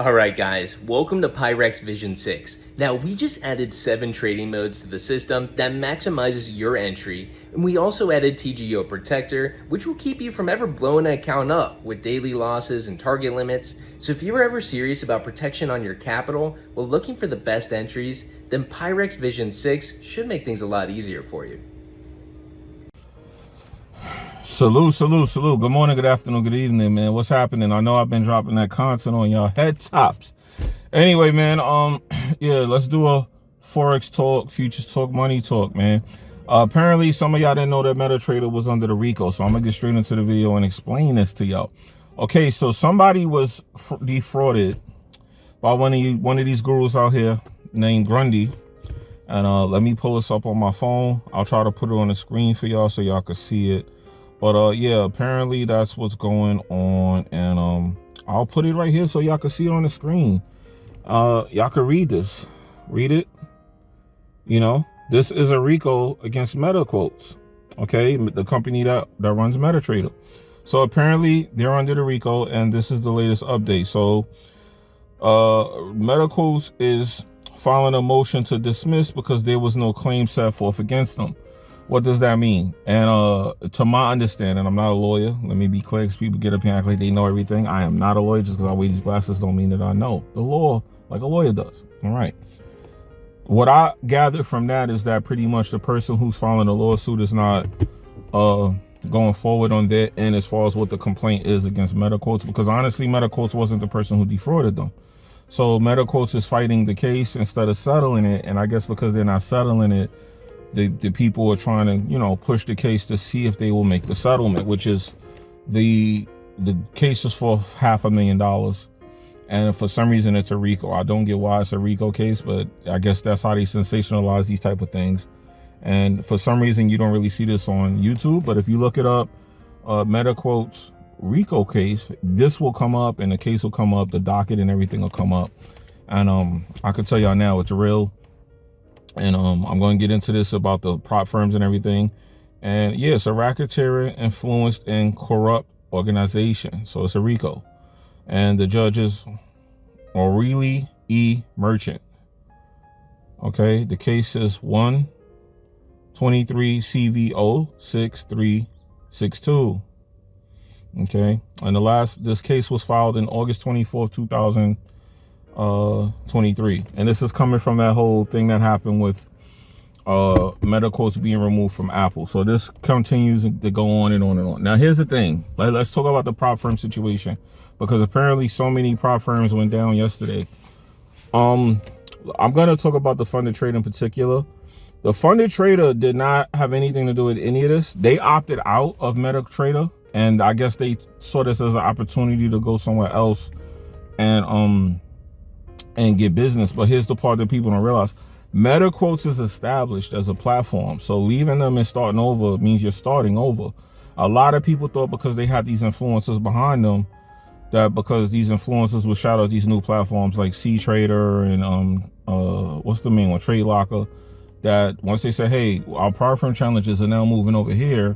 Alright guys, welcome to Pyrex Vision 6. Now we just added 7 trading modes to the system that maximizes your entry, and we also added TGO Protector, which will keep you from ever blowing an account up with daily losses and target limits. So if you're ever serious about protection on your capital while looking for the best entries, then Pyrex Vision 6 should make things a lot easier for you. Salute. Good morning, good afternoon, good evening, man. What's happening? I know I've been dropping that content on y'all head tops. Anyway, man, yeah, let's do a Forex talk, futures talk, money talk, man. Apparently, some of y'all didn't know that MetaTrader was under the RICO, so I'm gonna get straight into the video and explain this to y'all. Okay, so somebody was defrauded by one of these gurus out here named Grundy. And let me pull this up on my phone. I'll try to put it on the screen for y'all so y'all can see it. But yeah, apparently that's what's going on, and I'll put it right here so y'all can see it on the screen. Y'all can read this. Read it. You know, this is a RICO against Metaquotes, okay, the company that runs MetaTrader. So apparently they're under the RICO, and this is the latest update. So Metaquotes is filing a motion to dismiss because there was no claim set forth against them. What does that mean? And to my understanding, I'm not a lawyer. Let me be clear, because people get up here and act like they know everything. I am not a lawyer. Just because I wear these glasses don't mean that I know the law like a lawyer does. All right. What I gathered from that is that pretty much the person who's filing the lawsuit is not going forward on their end as far as what the complaint is against Metaquotes, because honestly, Metaquotes wasn't the person who defrauded them. So Metaquotes is fighting the case instead of settling it. And I guess because they're not settling it, the people are trying to, you know, push the case to see if they will make the settlement, which is the case is for $500,000. And for some reason, it's a RICO. I don't get why it's a RICO case, but I guess that's how they sensationalize these type of things. And for some reason, you don't really see this on YouTube. But if you look it up, Metaquotes RICO case, this will come up and the case will come up. The docket and everything will come up. And I can tell y'all now it's real. And I'm going to get into this about the prop firms and everything. And yeah, it's a racketeering, influenced, and corrupt organization. So it's a RICO. And the judges O'Reilly E. Merchant. Okay, the case is 123 CVO 6362. Okay, and this case was filed in August 24th, 2023, and this is coming from that whole thing that happened with Metaquotes being removed from Apple. So this continues to go on and on and on. Now here's the thing, let's talk about the prop firm situation, because apparently so many prop firms went down yesterday. I'm going to talk about the funded trade in particular. The funded trader did not have anything to do with any of this. They opted out of MetaTrader, and I guess they saw this as an opportunity to go somewhere else and get business. But here's the part that people don't realize. Metaquotes is established as a platform. So leaving them and starting over means you're starting over. A lot of people thought because they had these influencers behind them, that because these influencers would shout out these new platforms like C-Trader and what's the main one, Trade Locker, that once they say, hey, our prop firm challenges are now moving over here,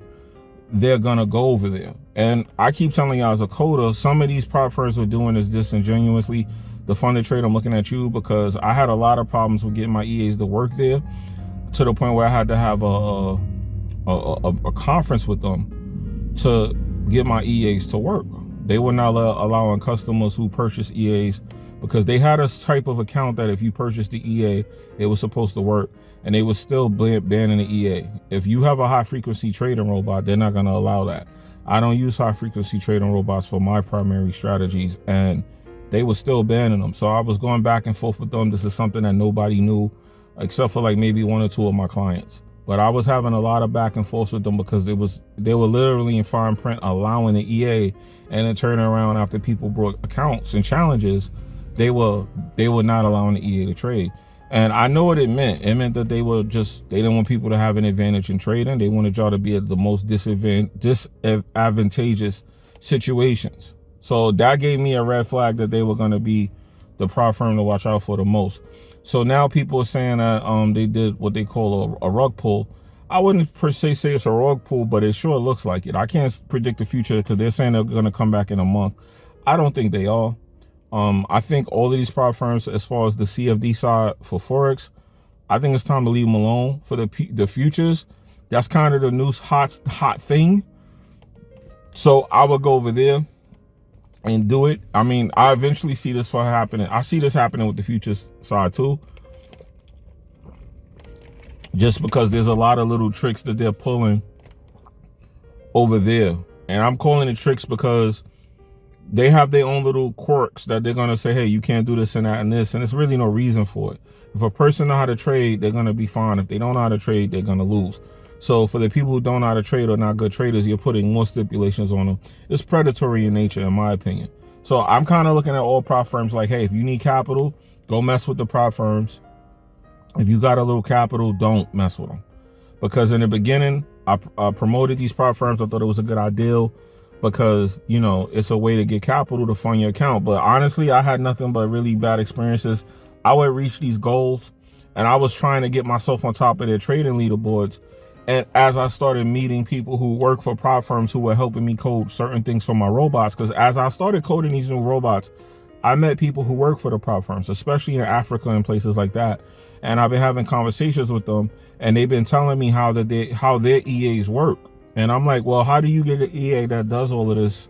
they're gonna go over there. And I keep telling y'all as a coder, some of these prop firms are doing this disingenuously. The funded trade, I'm looking at you, because I had a lot of problems with getting my EAs to work there, to the point where I had to have a conference with them to get my EAs to work. They were not allowing customers who purchase EAs, because they had a type of account that if you purchased the EA, it was supposed to work, and they were still banning the EA. If you have a high frequency trading robot, they're not gonna allow that. I don't use high frequency trading robots for my primary strategies, and they were still banning them. So I was going back and forth with them. This is something that nobody knew except for like maybe 1 or 2 of my clients. But I was having a lot of back and forth with them because they were literally in fine print allowing the EA, and then turning around after people brought accounts and challenges, they were not allowing the EA to trade. And I know what it meant. It meant that they didn't want people to have an advantage in trading. They wanted y'all to be at the most disadvantageous situations. So that gave me a red flag that they were going to be the prop firm to watch out for the most. So now people are saying that they did what they call a rug pull. I wouldn't per se say it's a rug pull, but it sure looks like it. I can't predict the future because they're saying they're going to come back in a month. I don't think they are. I think all of these prop firms, as far as the CFD side for Forex, I think it's time to leave them alone. For the futures, that's kind of the new hot thing. So I would go over there and do it. I mean, I eventually see this for happening. I see this happening with the futures side too. Just because there's a lot of little tricks that they're pulling over there. And I'm calling it tricks because they have their own little quirks that they're going to say, hey, you can't do this and that and this. And there's really no reason for it. If a person know how to trade, they're going to be fine. If they don't know how to trade, they're going to lose. So for the people who don't know how to trade or not good traders, you're putting more stipulations on them. It's predatory in nature, in my opinion. So I'm kind of looking at all prop firms like, hey, if you need capital, go mess with the prop firms. If you got a little capital, don't mess with them. Because in the beginning, I promoted these prop firms. I thought it was a good idea because, you know, it's a way to get capital to fund your account. But honestly, I had nothing but really bad experiences. I would reach these goals and I was trying to get myself on top of their trading leaderboards. And as I started meeting people who work for prop firms who were helping me code certain things for my robots, because as I started coding these new robots, I met people who work for the prop firms, especially in Africa and places like that. And I've been having conversations with them, and they've been telling me how their EAs work. And I'm like, well, how do you get an EA that does all of this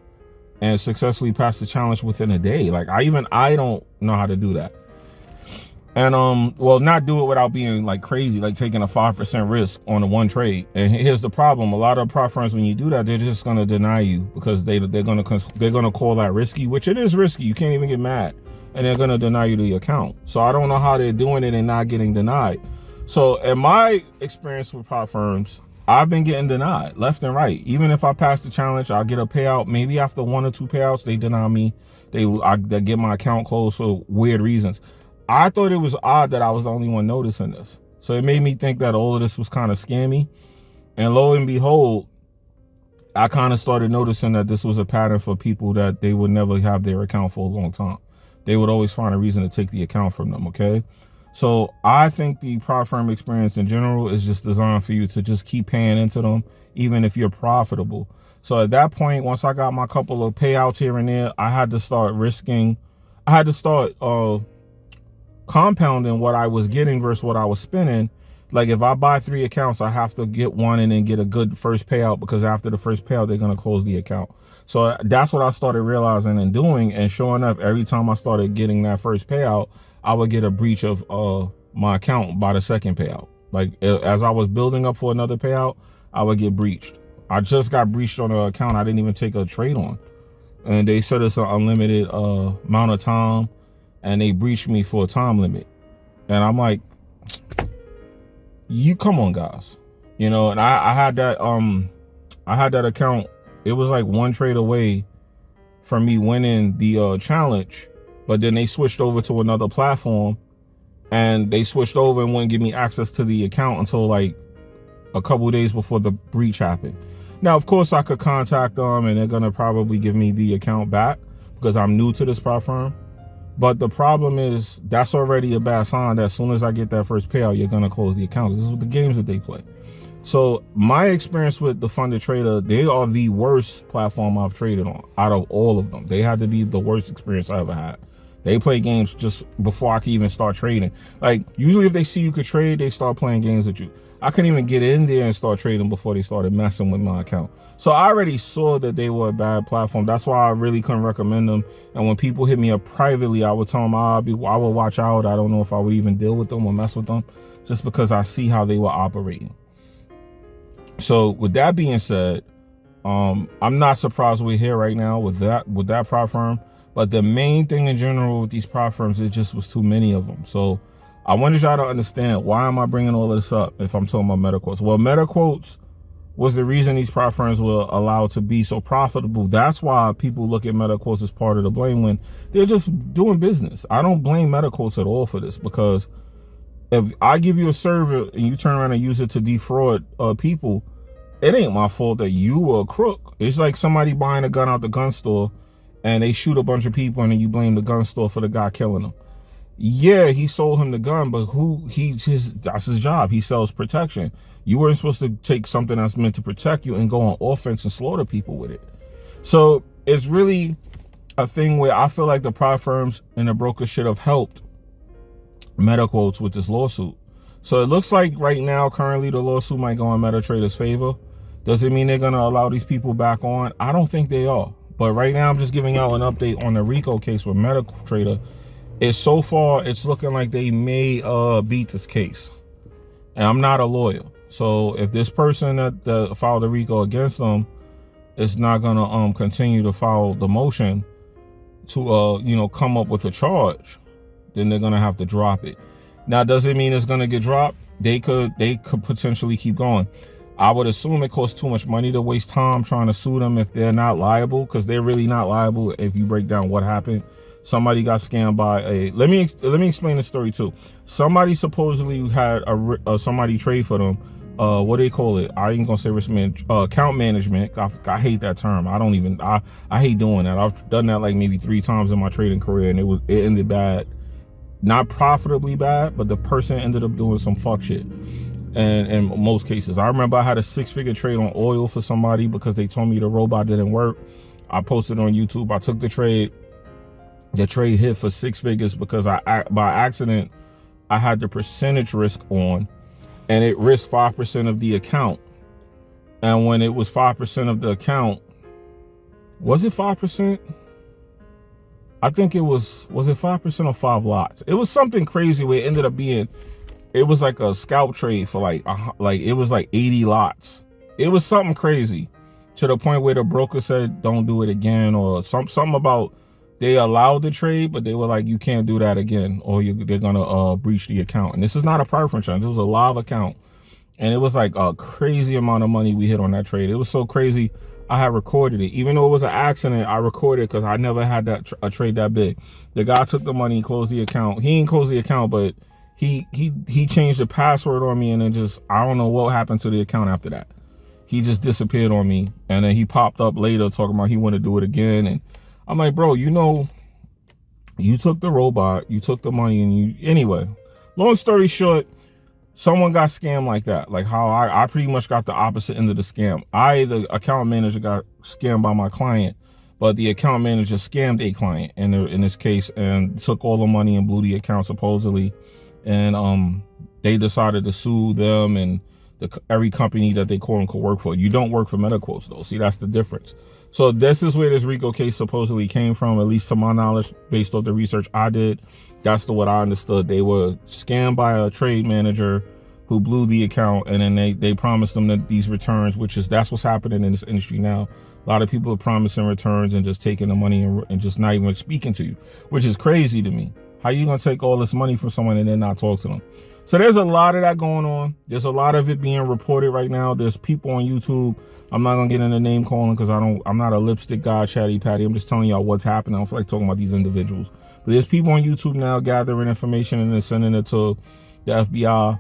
and successfully pass the challenge within a day? Like I don't know how to do that. And well, not do it without being like crazy, like taking a 5% risk on the one trade. And here's the problem: a lot of prop firms, when you do that, they're just gonna deny you because they're gonna call that risky, which it is risky. You can't even get mad, and they're gonna deny you the account. So I don't know how they're doing it and not getting denied. So in my experience with prop firms, I've been getting denied left and right. Even if I pass the challenge, I'll get a payout. Maybe after 1 or 2 payouts, they deny me. They get my account closed for weird reasons. I thought it was odd that I was the only one noticing this. So it made me think that all of this was kind of scammy. And lo and behold, I kind of started noticing that this was a pattern for people that they would never have their account for a long time. They would always find a reason to take the account from them, okay? So I think the prop firm experience in general is just designed for you to just keep paying into them, even if you're profitable. So at that point, once I got my couple of payouts here and there, I had to start compounding what I was getting versus what I was spending. Like if I buy 3 accounts, I have to get one and then get a good first payout, because after the first payout, they're going to close the account. So that's what I started realizing and doing. And sure enough, every time I started getting that first payout, I would get a breach of my account by the second payout. Like as I was building up for another payout, I would get breached. I just got breached on an account I didn't even take a trade on. And they said it's an unlimited amount of time. And they breached me for a time limit. And I'm like, you come on, guys. You know, and I had that account. It was like 1 trade away from me winning the challenge. But then they switched over to another platform, and they switched over and wouldn't give me access to the account until like a couple of days before the breach happened. Now, of course, I could contact them and they're going to probably give me the account back because I'm new to this prop firm. But the problem is that's already a bad sign that as soon as I get that first payout, you're going to close the account. This is what the games that they play. So my experience with the Funded Trader, they are the worst platform I've traded on out of all of them. They had to be the worst experience I ever had. They play games just before I could even start trading. Like usually if they see you could trade, they start playing games with you. I couldn't even get in there and start trading before they started messing with my account. So I already saw that they were a bad platform. That's why I really couldn't recommend them. And when people hit me up privately, I would tell them I would watch out. I don't know if I would even deal with them or mess with them, just because I see how they were operating. So with that being said, I'm not surprised we're here right now with that prop firm. But the main thing in general with these prop firms, it just was too many of them. So I wanted y'all to understand, why am I bringing all of this up if I'm talking about Metaquotes? Well, Metaquotes was the reason these prop firms were allowed to be so profitable. That's why people look at Metaquotes as part of the blame when they're just doing business. I don't blame Metaquotes at all for this, because if I give you a server and you turn around and use it to defraud people, it ain't my fault that you were a crook. It's like somebody buying a gun out the gun store and they shoot a bunch of people and then you blame the gun store for the guy killing them. Yeah, he sold him the gun, but that's his job. He sells protection. You weren't supposed to take something that's meant to protect you and go on offense and slaughter people with it. So it's really a thing where I feel like the prop firms and the brokers should have helped Metaquotes with this lawsuit. So it looks like right now, currently, the lawsuit might go in MetaTrader's favor. Does it mean they're going to allow these people back on? I don't think they are. But right now, I'm just giving y'all an update on the RICO case with MetaTrader. So far, it's looking like they may beat this case. And I'm not a lawyer. So if this person that filed the RICO against them is not going to continue to file the motion to, come up with a charge, then they're going to have to drop it. Now, does it mean it's going to get dropped? They could potentially keep going. I would assume it costs too much money to waste time trying to sue them if they're not liable, because they're really not liable if you break down what happened. Somebody got scammed by a, let me explain the story too. Somebody supposedly had somebody trade for them. What do they call it? I ain't gonna say risk account management. I hate that term. I hate doing that. I've done that like maybe 3 times in my trading career, and it ended bad. Not profitably bad, but the person ended up doing some fuck shit. And in most cases, I remember I had a 6-figure trade on oil for somebody because they told me the robot didn't work. I posted on YouTube. I took the trade. The trade hit for 6 figures because by accident I had the percentage risk on, and it risked 5% of the account. And when it was 5% of the account, was it 5%? I think it was it 5% or 5 lots? It was something crazy where it ended up being, it was like a scalp trade for like it was like 80 lots. It was something crazy to the point where the broker said, don't do it again, or something about they allowed the trade, but they were like, you can't do that again, or they're gonna breach the account. And this is not a preference trade. This was a live account. And it was like a crazy amount of money we hit on that trade. It was so crazy, I had recorded it. Even though it was an accident, I recorded it because I never had a trade that big. The guy took the money, closed the account. He didn't close the account, but he changed the password on me, and then just, I don't know what happened to the account after that. He just disappeared on me, and then he popped up later talking about he wanted to do it again. And I'm like, bro, you took the robot, you took the money, and anyway, long story short, someone got scammed like that. Like how I pretty much got the opposite end of the scam. The account manager, got scammed by my client, but the account manager scammed a client in this case and took all the money and blew the account supposedly. And they decided to sue them and every company that they quote unquote work for. You don't work for Metaquotes though. See, that's the difference. So this is where this RICO case supposedly came from, at least to my knowledge, based off the research I did. That's what I understood. They were scammed by a trade manager who blew the account, and then they promised them that these returns, that's what's happening in this industry now. A lot of people are promising returns and just taking the money and just not even speaking to you, which is crazy to me. How you gonna take all this money from someone and then not talk to them? So there's a lot of that going on. There's a lot of it being reported right now. There's people on YouTube. I'm not gonna get into name calling because I'm not a lipstick guy, chatty patty. I'm just telling y'all what's happening. I don't feel like talking about these individuals. But there's people on YouTube now gathering information and then sending it to the FBI.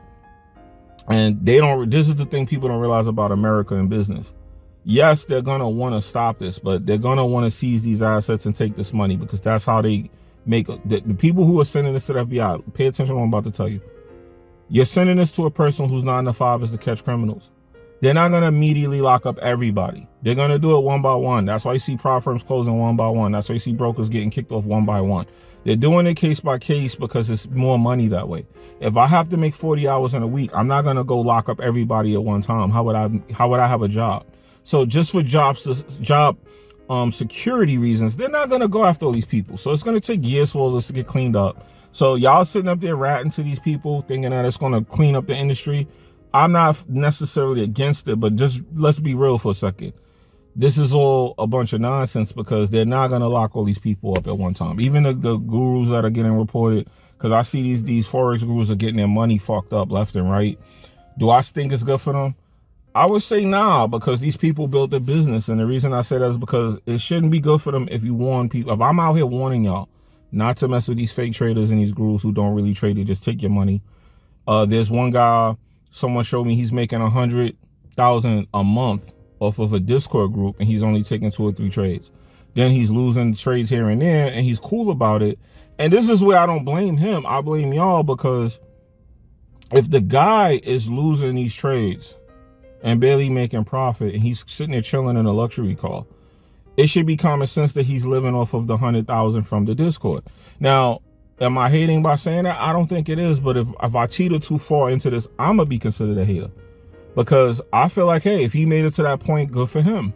And this is the thing people don't realize about America and business. Yes, they're gonna want to stop this, but they're gonna want to seize these assets and take this money, because that's how they make the people who are sending this to the FBI. Pay attention to what I'm about to tell you. You're sending this to a person who's 9 to 5 is to catch criminals. They're not going to immediately lock up everybody. They're going to do it one by one. That's why you see prop firms closing one by one. That's why you see brokers getting kicked off one by one. They're doing it case by case because it's more money that way. If I have to make 40 hours in a week, I'm not going to go lock up everybody at one time. How would I have a job? So just for job security reasons, they're not going to go after all these people. So it's going to take years for all this to get cleaned up. So y'all sitting up there ratting to these people thinking that it's going to clean up the industry. I'm not necessarily against it, but just let's be real for a second. This is all a bunch of nonsense, because they're not going to lock all these people up at one time. Even the gurus that are getting reported, because I see these Forex gurus are getting their money fucked up left and right. Do I think it's good for them? I would say nah, because these people built a business. And the reason I say that is because it shouldn't be good for them if you warn people. If I'm out here warning y'all not to mess with these fake traders and these gurus who don't really trade, they just take your money. There's one guy, someone showed me, he's making $100,000 a month off of a Discord group, and he's only taking 2 or 3 trades. Then he's losing trades here and there, and he's cool about it. And this is where I don't blame him. I blame y'all, because if the guy is losing these trades and barely making profit, and he's sitting there chilling in a luxury car, it should be common sense that he's living off of the 100,000 from the Discord. Now, am I hating by saying that? I don't think it is, but if I teeter too far into this, I'm gonna be considered a hater, because I feel like, hey, if he made it to that point, good for him.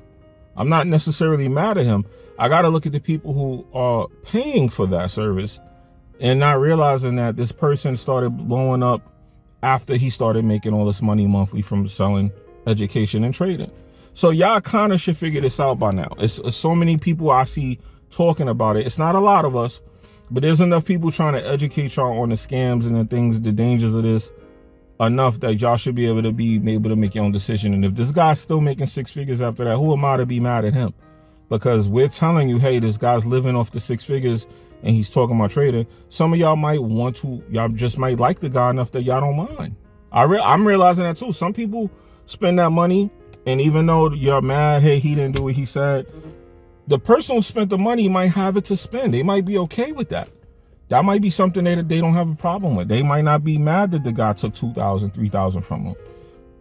I'm not necessarily mad at him. I got to look at the people who are paying for that service and not realizing that this person started blowing up after he started making all this money monthly from selling education and trading. So y'all kind of should figure this out by now. It's so many people I see talking about it. It's not a lot of us, but there's enough people trying to educate y'all on the scams and the things, the dangers of this, enough that y'all should be able to make your own decision. And if this guy's still making 6 figures after that, who am I to be mad at him? Because we're telling you, hey, this guy's living off the 6 figures and he's talking about trading. Some of y'all might want to, y'all just might like the guy enough that y'all don't mind. I'm realizing that too. Some people spend that money, and even though you're mad, hey, he didn't do what he said, the person who spent the money might have it to spend. They might be okay with that. That might be something that they don't have a problem with. They might not be mad that the guy took 2,000, 3,000 from them.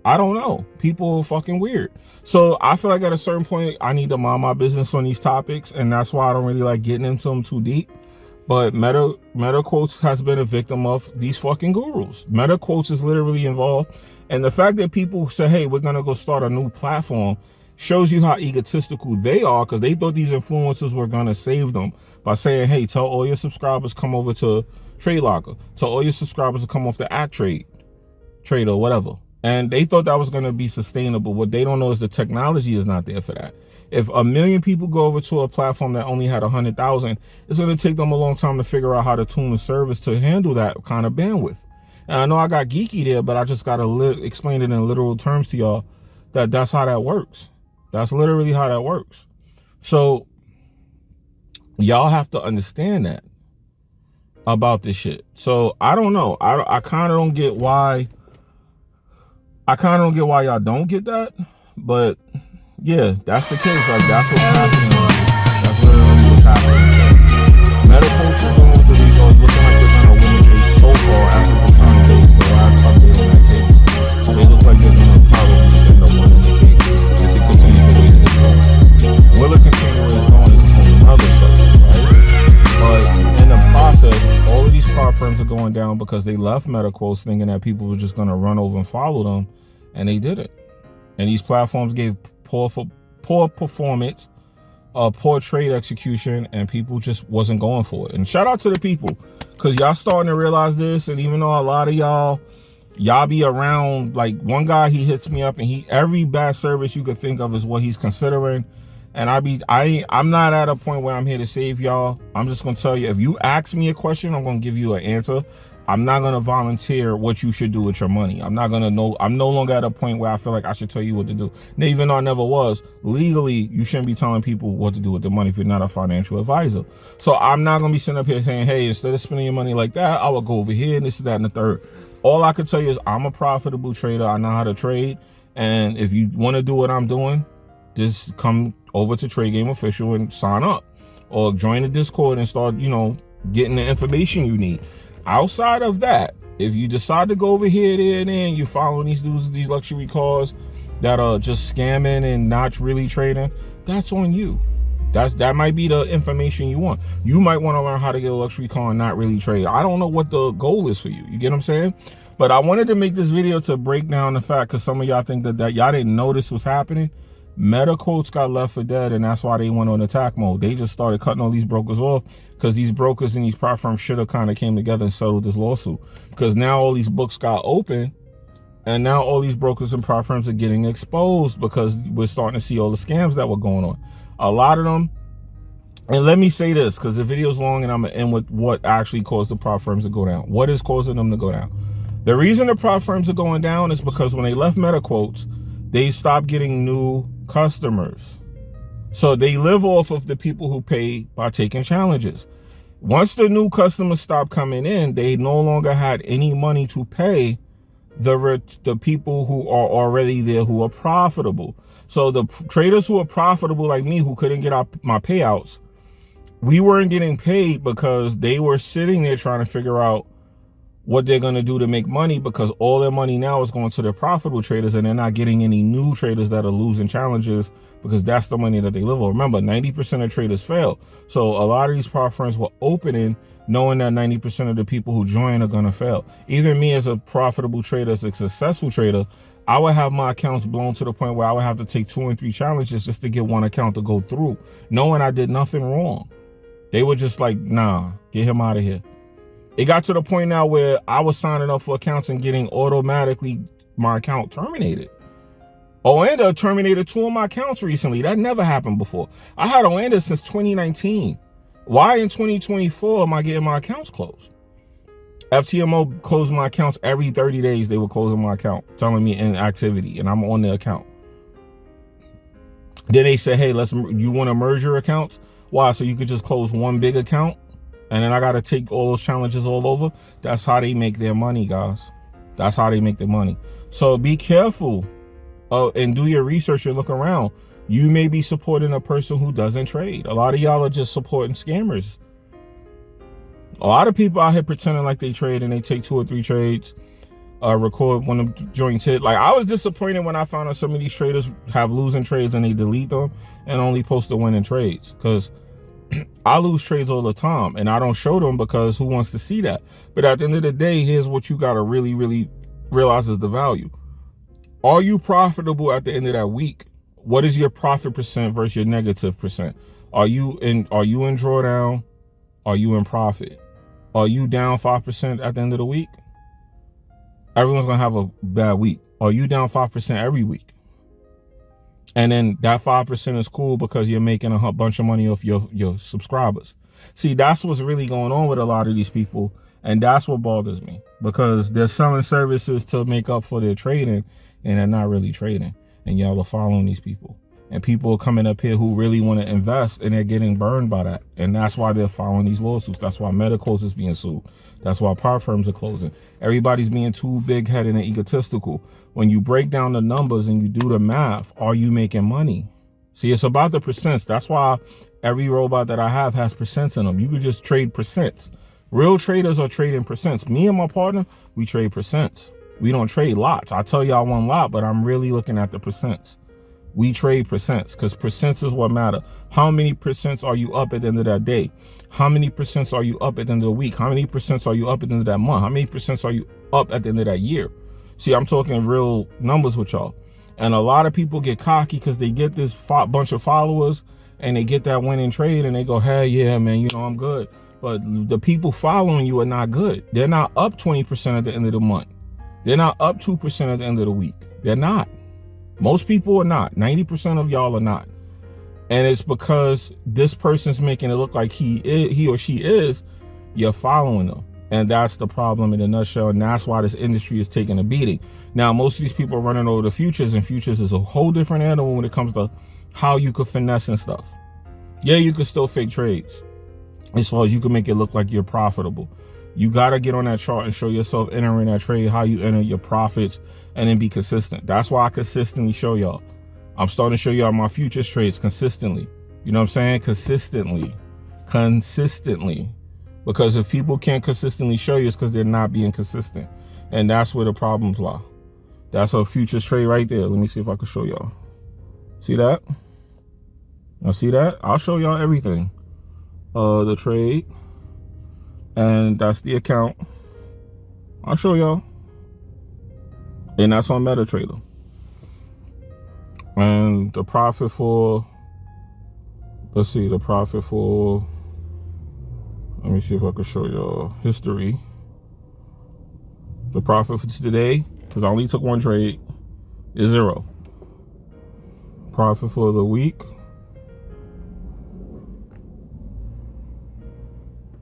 I don't know. People are fucking weird. So I feel like at a certain point, I need to mind my business on these topics, and that's why I don't really like getting into them too deep. But Metaquotes has been a victim of these fucking gurus. Metaquotes is literally involved. And the fact that people say, hey, we're going to go start a new platform, shows you how egotistical they are, because they thought these influencers were going to save them by saying, hey, tell all your subscribers come over to Trade Locker. Tell all your subscribers to come off the Act Trade or whatever. And they thought that was going to be sustainable. What they don't know is the technology is not there for that. If 1 million people go over to a platform that only had 100,000, it's going to take them a long time to figure out how to tune the service to handle that kind of bandwidth. And I know I got geeky there, but I just got to explain it in literal terms to y'all that that's how that works. That's literally how that works. So y'all have to understand that about this shit. So I don't know. I kind of don't get why. I kind of don't get why y'all don't get that. But yeah, that's the case. Like, that's what's happening. That's literally what's happening. Metaquotes is going with the results, looking like they're going to win the case so far after the time date, the last update on that case. They look like they're going to probably end up winning the case if it continues the way that it's going. Will it continue where it's going is another subject, right? But in the process, all of these prop firms are going down because they left Metaquotes thinking that people were just going to run over and follow them, and they didn't. And these platforms gave poor performance, poor trade execution, and people just wasn't going for it. And shout out to the people, because y'all starting to realize this. And even though a lot of y'all be around, like one guy, he hits me up, and every bad service you could think of is what he's considering. And I'm not at a point where I'm here to save y'all. I'm just gonna tell you, if you ask me a question, I'm gonna give you an answer. I'm not going to volunteer what you should do with your money. I'm no longer at a point where I feel like I should tell you what to do. And even though I never was, legally, you shouldn't be telling people what to do with their money if you're not a financial advisor. So I'm not going to be sitting up here saying, hey, instead of spending your money like that, I will go over here and this, that, and the third. All I can tell you is I'm a profitable trader. I know how to trade. And if you want to do what I'm doing, just come over to Trade Game Official and sign up. Or join the Discord and start, getting the information you need. Outside of that, if you decide to go over here, there, and there, and you're following these dudes, these luxury cars that are just scamming and not really trading, that's on you. That might be the information you want. You might want to learn how to get a luxury car and not really trade. I don't know what the goal is for you. You get what I'm saying? But I wanted to make this video to break down the fact, because some of y'all think that y'all didn't know this was happening. Metaquotes got left for dead, and that's why they went on attack mode. They just started cutting all these brokers off, because these brokers and these prop firms should have kind of came together and settled this lawsuit. Because now all these books got open, and now all these brokers and prop firms are getting exposed, because we're starting to see all the scams that were going on. A lot of them, and let me say this, because the video's long, and I'm going to end with what actually caused the prop firms to go down. What is causing them to go down? The reason the prop firms are going down is because when they left Metaquotes, they stopped getting new customers. So they live off of the people who pay by taking challenges. Once the new customers stopped coming in, they no longer had any money to pay the people who are already there, who are profitable. So the traders who are profitable, like me, who couldn't get my payouts, we weren't getting paid because they were sitting there trying to figure out what they're going to do to make money, because all their money now is going to the profitable traders, and they're not getting any new traders that are losing challenges, because that's the money that they live on. Remember, 90% of traders fail. So a lot of these prop firms were opening knowing that 90% of the people who join are going to fail. Even me, as a profitable trader, as a successful trader, I would have my accounts blown to the point where I would have to take 2 and 3 challenges just to get one account to go through, knowing I did nothing wrong. They were just like, nah, get him out of here. It got to the point now where I was signing up for accounts and getting automatically my account terminated. Oanda terminated 2 of my accounts recently. That never happened before. I had Oanda since 2019. Why in 2024 am I getting my accounts closed? FTMO closed my accounts every 30 days. They were closing my account, telling me inactivity, and I'm on the account. Then they said, hey, you want to merge your accounts? Why? So you could just close one big account? And then I got to take all those challenges all over. That's how they make their money, guys. That's how they make their money. So be careful and do your research and look around. You may be supporting a person who doesn't trade. A lot of y'all are just supporting scammers. A lot of people out here pretending like they trade, and they take 2 or 3 trades, record when the joints hit. Like, I was disappointed when I found out some of these traders have losing trades and they delete them and only post the winning trades, because I lose trades all the time and I don't show them, because who wants to see that? But at the end of the day, here's what you got to really, really realize is the value. Are you profitable at the end of that week? What is your profit percent versus your negative percent? Are you in drawdown? Are you in profit? Are you down 5% at the end of the week? Everyone's going to have a bad week. Are you down 5% every week? And then that 5% is cool because you're making a bunch of money off your subscribers. See, that's what's really going on with a lot of these people. And that's what bothers me, because they're selling services to make up for their trading, and they're not really trading. And y'all are following these people. And people are coming up here who really want to invest, and they're getting burned by that. And that's why they're following these lawsuits. That's why Metaquotes is being sued. That's why power firms are closing. Everybody's being too big-headed and egotistical. When you break down the numbers and you do the math, are you making money? See, it's about the percents. That's why every robot that I have has percents in them. You could just trade percents. Real traders are trading percents. Me and my partner, we trade percents. We don't trade lots. I tell y'all one lot, but I'm really looking at the percents. We trade percents, because percents is what matter. How many percents are you up at the end of that day? How many percents are you up at the end of the week? How many percents are you up at the end of that month? How many percents are you up at the end of that year? See, I'm talking real numbers with y'all. And a lot of people get cocky because they get this bunch of followers and they get that winning trade and they go, hey, yeah, man, I'm good. But the people following you are not good. They're not up 20% at the end of the month. They're not up 2% at the end of the week. They're not. Most people are not. 90% of y'all are not. And it's because this person's making it look like he or she is, you're following them. And that's the problem in a nutshell. And that's why this industry is taking a beating. Now, most of these people are running over the futures, and futures is a whole different animal when it comes to how you could finesse and stuff. Yeah, you could still fake trades as far as you can make it look like you're profitable. You got to get on that chart and show yourself entering that trade, how you enter your profits, and then be consistent. That's why I consistently show y'all. I'm starting to show y'all my futures trades consistently. You know what I'm saying? Consistently. Because if people can't consistently show you, it's because they're not being consistent. And that's where the problems lie. That's a futures trade right there. Let me see if I can show y'all. See that? Now see that? I'll show y'all everything. The trade. And that's the account. I'll show y'all. And that's on MetaTrader. And the profit for, let's see, the profit for, let me see if I can show y'all history. The profit for today, because I only took one trade, is 0. Profit for the week.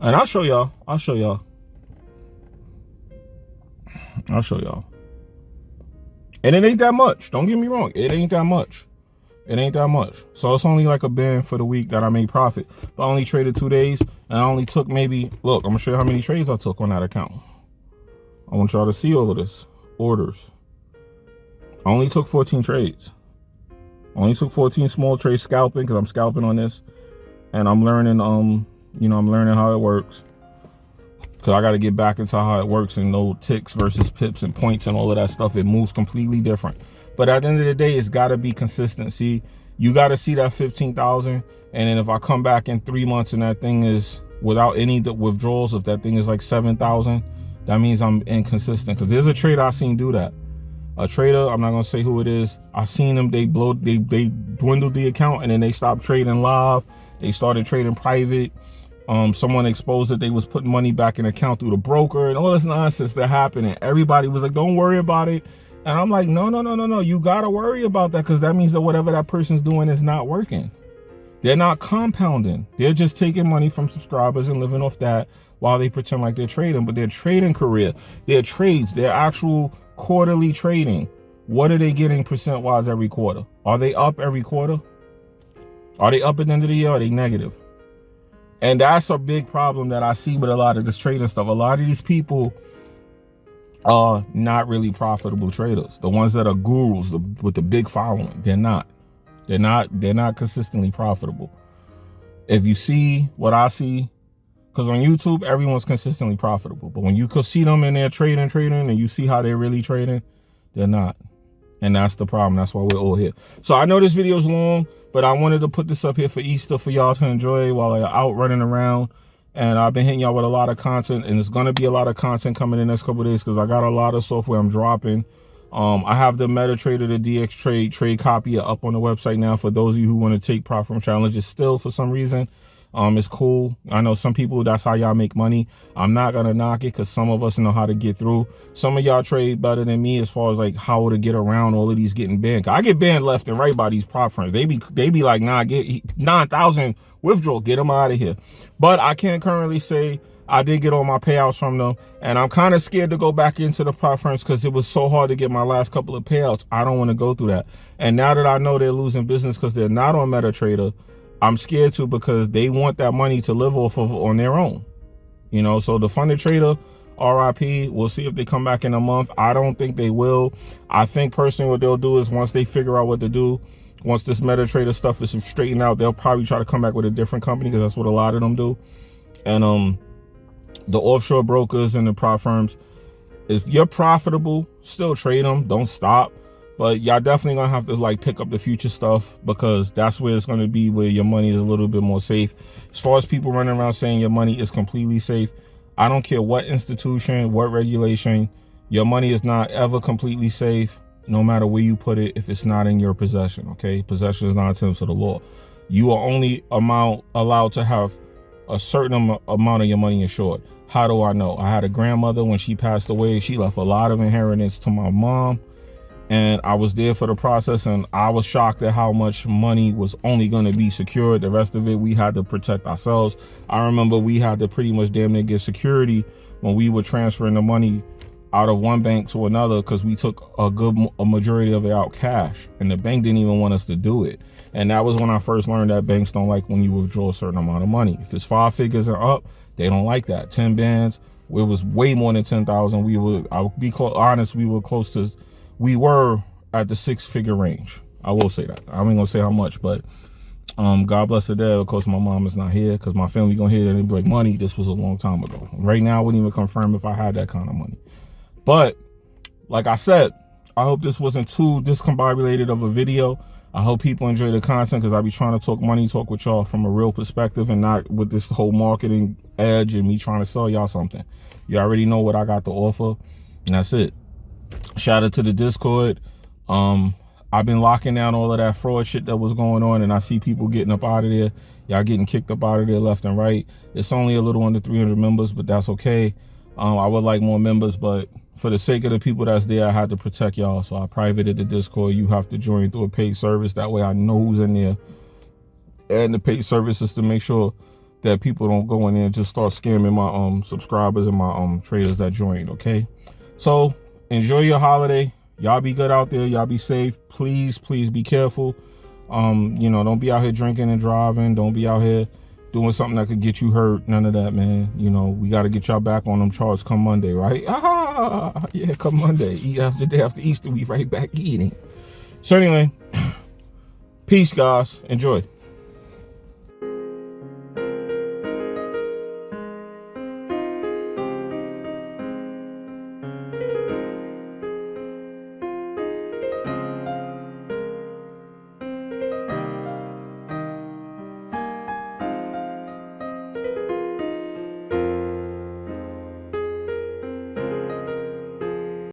And I'll show y'all. And it ain't that much. Don't get me wrong. It ain't that much. So it's only like a band for the week that I made profit. But I only traded 2 days, and I only took maybe, look, I'm gonna show you how many trades I took on that account. I want y'all to see all of this. Orders. I only took 14 trades. I only took 14 small trades scalping, because I'm scalping on this. And I'm learning, I'm learning how it works. because I got to get back into how it works and no ticks versus pips and points and all of that stuff. It moves completely different. But at the end of the day, it's got to be consistency. You got to see that 15,000. And then if I come back in 3 months and that thing is without any withdrawals, if that thing is like 7,000, that means I'm inconsistent. Because there's a trader I seen do that. A trader, I'm not gonna say who it is. I seen them. They dwindled the account and then they stopped trading live. They started trading private. Someone exposed that they was putting money back in the account through the broker and all this nonsense that happened. And everybody was like, "Don't worry about it." And I'm like, no. You gotta worry about that, because that means that whatever that person's doing is not working. They're not compounding. They're just taking money from subscribers and living off that while they pretend like they're trading. But their trading career, their trades, their actual quarterly trading, what are they getting percent-wise every quarter? Are they up every quarter? Are they up at the end of the year? Or are they negative? And that's a big problem that I see with a lot of this trading stuff. A lot of these people are not really profitable traders. The ones that are gurus with the big following, they're not. They're not consistently profitable. If you see what I see, because on YouTube, everyone's consistently profitable. But when you could see them in there trading, and you see how they're really trading, they're not. And that's the problem. That's why we're all here. So I know this video is long, but I wanted to put this up here for Easter for y'all to enjoy while you're out running around. And I've been hitting y'all with a lot of content, and there's going to be a lot of content coming in the next couple of days because I got a lot of software I'm dropping. I have the MetaTrader, the DX trade copy up on the website now for those of you who want to take profit from challenges still for some reason. It's cool. I know some people, that's how y'all make money. I'm not going to knock it because some of us know how to get through. Some of y'all trade better than me as far as like how to get around all of these getting banned. I get banned left and right by these prop firms. They be like, nah, get 9,000 withdrawal, get them out of here. But I can't currently say I did get all my payouts from them, and I'm kind of scared to go back into the prop firms because it was so hard to get my last couple of payouts. I don't want to go through that. And now that I know they're losing business because they're not on MetaTrader, I'm scared to, because they want that money to live off of on their own. You know, so the funded trader, RIP, we'll see if they come back in a month. I don't think they will. I think personally what they'll do is once they figure out what to do, once this MetaTrader stuff is straightened out, they'll probably try to come back with a different company because that's what a lot of them do. And the offshore brokers and the prop firms, if you're profitable, still trade them. Don't stop. But y'all definitely gonna have to like pick up the future stuff, because that's where it's gonna be where your money is a little bit more safe. As far as people running around saying your money is completely safe, I don't care what institution, what regulation, your money is not ever completely safe, no matter where you put it, if it's not in your possession, okay? Possession is not a term to the law. You are only allowed to have a certain amount of your money insured. How do I know? I had a grandmother, when she passed away, she left a lot of inheritance to my mom. And I was there for the process, and I was shocked at how much money was only going to be secured. The rest of it, we had to protect ourselves. I remember we had to pretty much damn near get security when we were transferring the money out of one bank to another, because we took a majority of it out cash, and the bank didn't even want us to do it. And that was when I first learned that banks don't like when you withdraw a certain amount of money. If it's 5 figures and up, they don't like that. 10 bands, it was way more than 10,000. I'll be honest, we were at the 6-figure range. I will say that. I ain't gonna say how much, but God bless the dead. Of course, my mom is not here, because my family gonna hear that and be like, money, this was a long time ago. Right now, I wouldn't even confirm if I had that kind of money. But like I said, I hope this wasn't too discombobulated of a video. I hope people enjoy the content, because I be trying to talk money, talk with y'all from a real perspective, and not with this whole marketing edge and me trying to sell y'all something. You already know what I got to offer, and that's it. Shout out to the Discord. I've been locking down all of that fraud shit that was going on, and I see people getting up out of there. Y'all getting kicked up out of there left and right. It's only a little under 300 members, but that's okay. I would like more members, but for the sake of the people that's there, I had to protect y'all. So I privated the Discord. You have to join through a paid service. That way I know who's in there. And the paid service is to make sure that people don't go in there and just start scamming my subscribers and my traders that joined, okay? So enjoy your holiday. Y'all be good out there. Y'all be safe. Please be careful. You know, don't be out here drinking and driving. Don't be out here doing something that could get you hurt. None of that, man. You know, we got to get y'all back on them charts come Monday, right? Yeah, come Monday. The day after Easter, we right back eating. So anyway, peace, guys. Enjoy.